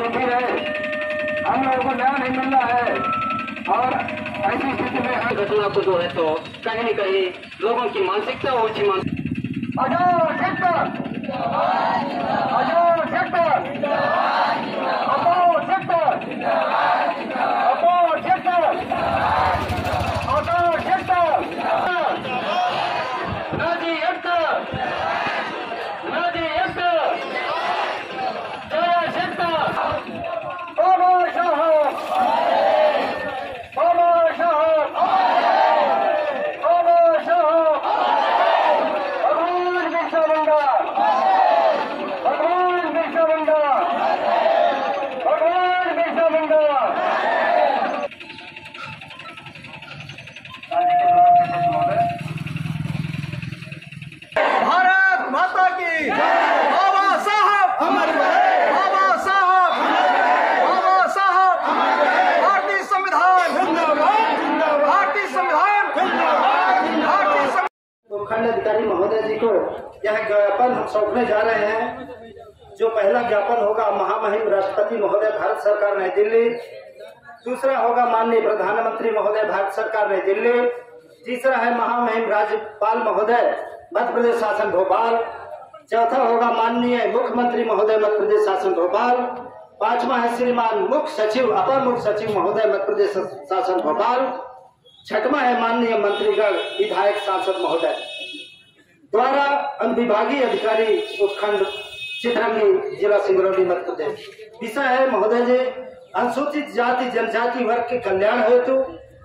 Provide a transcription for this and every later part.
दुखी रहे, हम लोगों को न्याय नहीं मिल रहा है और ऐसी स्थिति में घटना को जो है तो कहीं न कहीं लोगों की मानसिकता ऊंची अजो सेक्टर अजो सेक्टर अजो सेक्टर अजो सेक्टर अजो सेक्टर नदी एक्टर नदी एक्टर जय सेक्टर बाबा साहब बाबा साहब बाबा साहब भगवान बिरसा मुंडा भगवान बिरसा मुंडा भगवान बिरसा मुंडा। भारत माता की बाबा साहब बाबा साहब बाबा साहब भारतीय संविधान भारतीय संविधान भारतीय उपखंड अधिकारी महोदय जी को यह ज्ञापन हम सौंपने जा रहे हैं। जो पहला ज्ञापन होगा महामहिम राष्ट्रपति महोदय भारत सरकार नई दिल्ली, दूसरा होगा माननीय प्रधानमंत्री महोदय भारत सरकार नई दिल्ली, तीसरा है महामहिम राज्यपाल महोदय मध्य प्रदेश शासन भोपाल, चौथा होगा माननीय मुख्यमंत्री महोदय मध्य प्रदेश शासन भोपाल, पांचवा है श्रीमान मुख्य सचिव अपर मुख्य सचिव महोदय मध्य प्रदेश शासन भोपाल, छठवां है माननीय मंत्रीगण विधायक सांसद महोदय द्वारा अनुविभागीय अधिकारी उपखंड चित्रंगी जिला सिंगरौली मध्य प्रदेश। विषय है महोदय जी, अनुसूचित जाति जनजाति वर्ग के कल्याण हेतु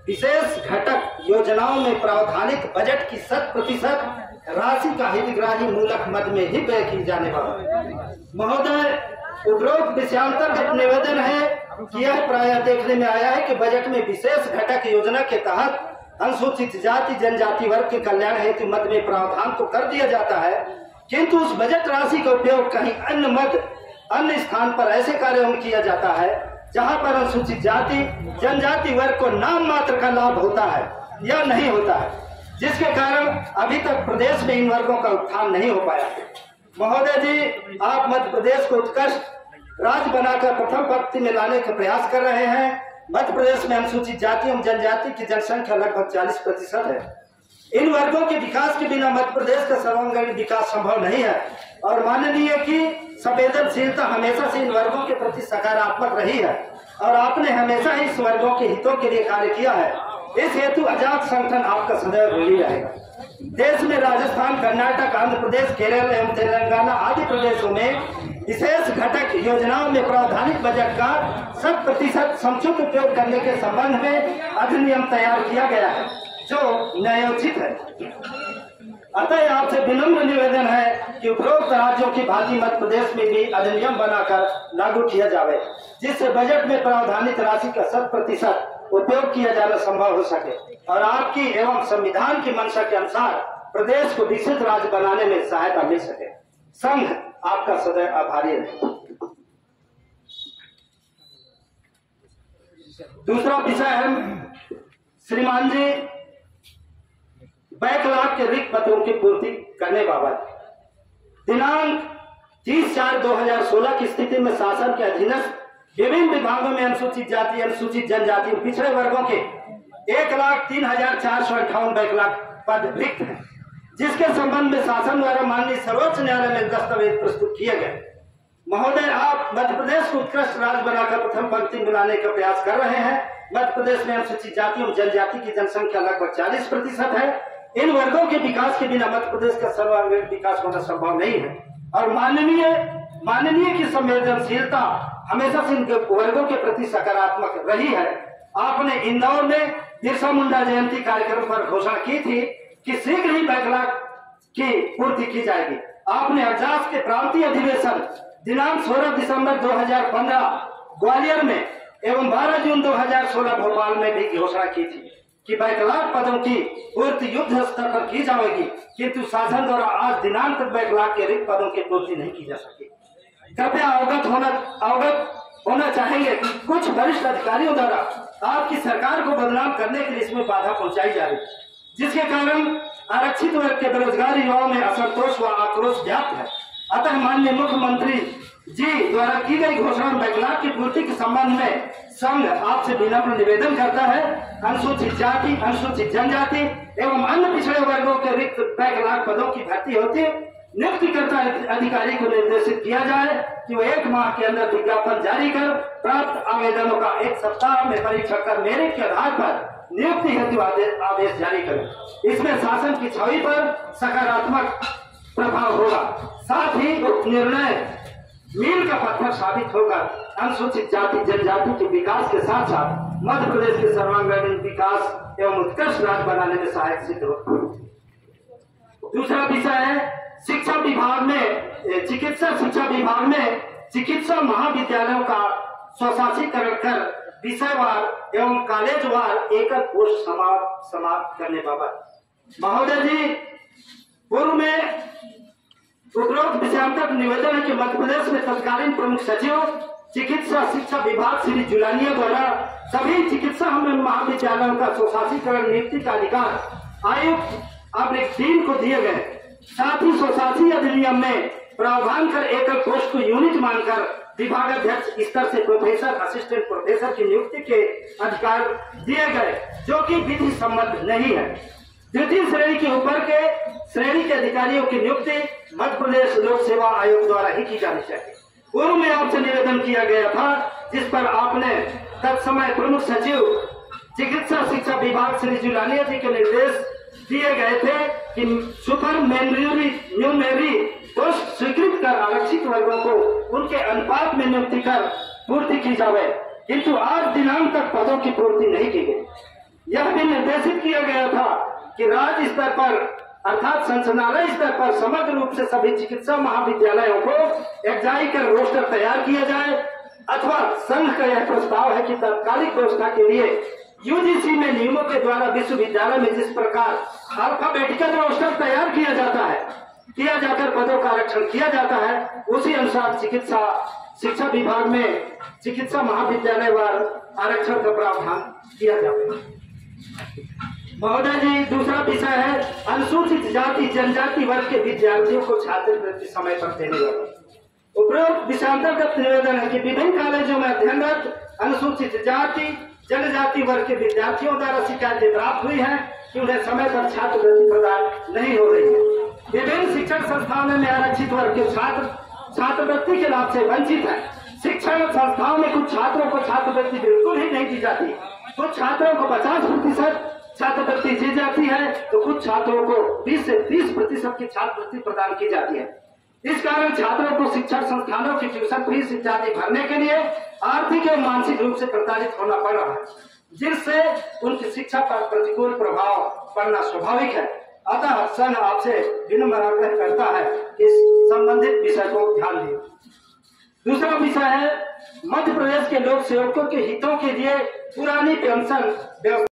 विशेष घटक योजनाओं में प्रावधानित बजट की 100% राशि का हितग्राही मूलक मद में ही व्यय की जाने वाला। महोदय उपरोक्त विषयांतर्गत निवेदन है कि यह प्रायः देखने में आया है कि बजट में विशेष घटक योजना के तहत अनुसूचित जाति जनजाति वर्ग के कल्याण हेतु मद में प्रावधान तो कर दिया जाता है, किंतु उस बजट राशि का उपयोग कहीं अन्य स्थान पर ऐसे कार्यों में किया जाता है जहां पर अनुसूचित जाति जनजाति वर्ग को नाम मात्र का लाभ होता है या नहीं होता है, जिसके कारण अभी तक प्रदेश में इन वर्गों का उत्थान नहीं हो पाया। महोदय जी, आप मध्य प्रदेश को उत्कृष्ट राज्य बनाकर प्रथम पंक्ति में लाने का प्रयास कर रहे हैं। मध्य प्रदेश में अनुसूचित जाति एवं जनजाति की जनसंख्या लगभग 40% है। इन वर्गों के विकास के बिना मध्य प्रदेश का सर्वांगीण विकास संभव नहीं है और माननीय की संवेदनशीलता हमेशा से इन वर्गों के प्रति सकारात्मक रही है और आपने हमेशा ही इस वर्गों के हितों के लिए कार्य किया है। इस हेतु आजाद संगठन आपका सदैव ऋणी रहेगा। देश में राजस्थान, कर्नाटक, आंध्र प्रदेश, केरल एवं तेलंगाना आदि प्रदेशों में विशेष घटक योजनाओं में प्रावधानिक बजट का 100% समुचित उपयोग करने के संबंध में अधिनियम तैयार किया गया है जो न्यायोचित है। अतः आपसे विनम्र निवेदन है कि उपरोक्त राज्यों की भांति मध्य प्रदेश में भी अधिनियम बनाकर लागू किया जाए, जिससे बजट में प्रावधानित राशि का 100% उपयोग किया जाना संभव हो सके और आपकी एवं संविधान की मंशा के अनुसार प्रदेश को विकसित राज्य बनाने में सहायता मिल सके। संघ आपका सदैव आभारी है। दूसरा विषय है श्रीमान जी बैकलॉग के रिक्त पत्रों की पूर्ति करने बाबत। दिनांक 30/4/2016 की स्थिति में शासन के अधीनस्थ विभिन्न विभागों में अनुसूचित जाति, अनुसूचित जनजाति और पिछड़े वर्गों के 1,03,458 बैकलॉग पद रिक्त हैं, जिसके संबंध में शासन द्वारा माननीय सर्वोच्च न्यायालय में दस्तावेज प्रस्तुत किए गए। महोदय, आप मध्य प्रदेश को उत्कृष्ट राज्य बनाकर प्रथम पंक्ति में लाने का प्रयास कर रहे हैं। मध्य प्रदेश में अनुसूचित जाति और जनजाति की जनसंख्या लगभग 40% है। इन वर्गों के विकास के बिना मध्य प्रदेश का सर्वांगीण विकास होना संभव नहीं है और माननीय की संवेदनशीलता हमेशा से इनके वर्गों के प्रति सकारात्मक रही है। आपने इंदौर में बिरसा मुंडा जयंती कार्यक्रम पर घोषणा की थी कि शीघ्र ही बैकलॉग की पूर्ति की जाएगी। आपने अजास के प्रांतीय अधिवेशन दिनांक 16 दिसंबर 2015 ग्वालियर में एवं 12 जून 2016 भोपाल में भी घोषणा की थी कि बैकलॉग पदों की पूर्ति युद्ध स्तर पर की जाएगी, किंतु शासन द्वारा आज दिनांक तक बैकलॉग के रिक्त पदों की पूर्ति नहीं की जा सकी। कृपया अवगत होना चाहेंगे कि कुछ वरिष्ठ अधिकारियों द्वारा आपकी सरकार को बदनाम करने के लिए इसमें बाधा पहुंचाई जा रही है, जिसके कारण आरक्षित वर्ग के बेरोजगार युवाओं में असंतोष व आक्रोश व्याप्त है। अतः माननीय मुख्यमंत्री जी द्वारा की गई घोषणा बैकलॉग की पूर्ति के संबंध में संघ आपसे विनम्र निवेदन करता है। अनुसूचित जाति, अनुसूचित जनजाति एवं अन्य पिछड़े वर्गों के रिक्त बैकलॉग पदों की भर्ती होती है। नियुक्तिकर्ता अधिकारी को निर्देशित किया जाए कि वो 1 माह के अंदर विज्ञापन जारी कर प्राप्त आवेदनों का 1 सप्ताह में परीक्षण कर मेरिट के आधार पर नियुक्ति हेतु आदेश जारी करें। इसमें शासन की छवि पर सकारात्मक प्रभाव होगा। साथ ही उक्त निर्णय मील का पत्थर साबित होकर अनुसूचित जाति जनजाति के विकास के साथ साथ मध्य प्रदेश के सर्वांगीण विकास एवं उत्कृष्ट राज्य बनाने में सहायक सिद्ध होगा। दूसरा विषय है शिक्षा विभाग में, चिकित्सा शिक्षा विभाग में चिकित्सा महाविद्यालयों का स्वशासीकरण कर विषयवार एवं कॉलेजवार एकल पोस्ट समाप्त करने बाबत महोदय जी पूर्व में उपरोक्त विषयांतर निवेदन है कि मध्य प्रदेश में तत्कालीन प्रमुख सचिव चिकित्सा शिक्षा विभाग श्री जुलानिया द्वारा सभी चिकित्सा महाविद्यालयों का स्वशासीकरण नियुक्ति का अधिकार आयुक्त अपने टीम को दिए गए। साथ ही स्वशासी अधिनियम में प्रावधान कर एकल पोस्ट को यूनिट मानकर विभागाध्यक्ष स्तर से प्रोफेसर, असिस्टेंट प्रोफेसर की नियुक्ति के अधिकार दिए गए, जो कि विधि सम्मत नहीं है। द्वितीय श्रेणी के ऊपर के श्रेणी के अधिकारियों की नियुक्ति मध्य प्रदेश लोक सेवा आयोग द्वारा ही की जानी चाहिए। पूर्व में आपसे निवेदन किया गया था, जिस पर आपने तत्समय प्रमुख सचिव चिकित्सा शिक्षा विभाग श्री जुलानिया जी के निर्देश दिए गए थे कि सुपर न्यूमेरी पोस्ट स्वीकृत कर आरक्षित वर्गों को उनके अनुपात में नियुक्ति कर पूर्ति की जाए, किंतु आज दिनांक तक पदों की पूर्ति नहीं की गई। यह भी निर्देशित किया गया था कि राज्य स्तर पर अर्थात संचालनालय स्तर पर समग्र रूप से सभी चिकित्सा महाविद्यालयों को एकजाई कर रोस्टर तैयार किया जाए, अथवा संघ का यह प्रस्ताव है कि तात्कालिक व्यवस्था के लिए यूजीसी में नियमों के द्वारा विश्वविद्यालय में जिस प्रकार अल्फाबेटिकल रोस्टर तैयार किया जाकर पदों का आरक्षण किया जाता है, उसी अनुसार चिकित्सा शिक्षा विभाग में चिकित्सा महाविद्यालय वार आरक्षण का प्रावधान किया जाएगा। महोदय जी दूसरा विषय है अनुसूचित जाति जनजाति वर्ग के विद्यार्थियों को छात्रवृत्ति समय पर देने वाला। उपरोक्त विषयांतर्गत निवेदन है कि विभिन्न कॉलेजों में अध्ययनरत अनुसूचित जाति जनजाति वर्ग के विद्यार्थियों द्वारा शिकायतें प्राप्त हुई है कि उन्हें समय पर छात्रवृत्ति प्रदान नहीं हो रही है। विभिन्न शिक्षण संस्थानों में आरक्षित वर्ग के छात्र छात्रवृत्ति के लाभ से वंचित है। शिक्षण संस्थाओं में कुछ छात्रों को छात्रवृत्ति बिल्कुल ही नहीं दी जाती, कुछ छात्रों को 50% छात्रवृत्ति दी जाती है तो कुछ छात्रों को 20 से 30% की छात्रवृत्ति प्रदान की जाती है। इस कारण छात्रों को शिक्षण संस्थानों की ट्यूशन फीस इत्यादि भरने के लिए आर्थिक एवं मानसिक रूप से प्रताड़ित होना पड़ रहा है, जिससे उनकी शिक्षा पर प्रतिकूल प्रभाव पड़ना स्वाभाविक है। अतः संघ आपसे विनम्र आग्रह करता है इस संबंधित विषय को ध्यान दें। दूसरा विषय है मध्य प्रदेश के लोक सेवकों के हितों के लिए पुरानी पेंशन व्यवस्था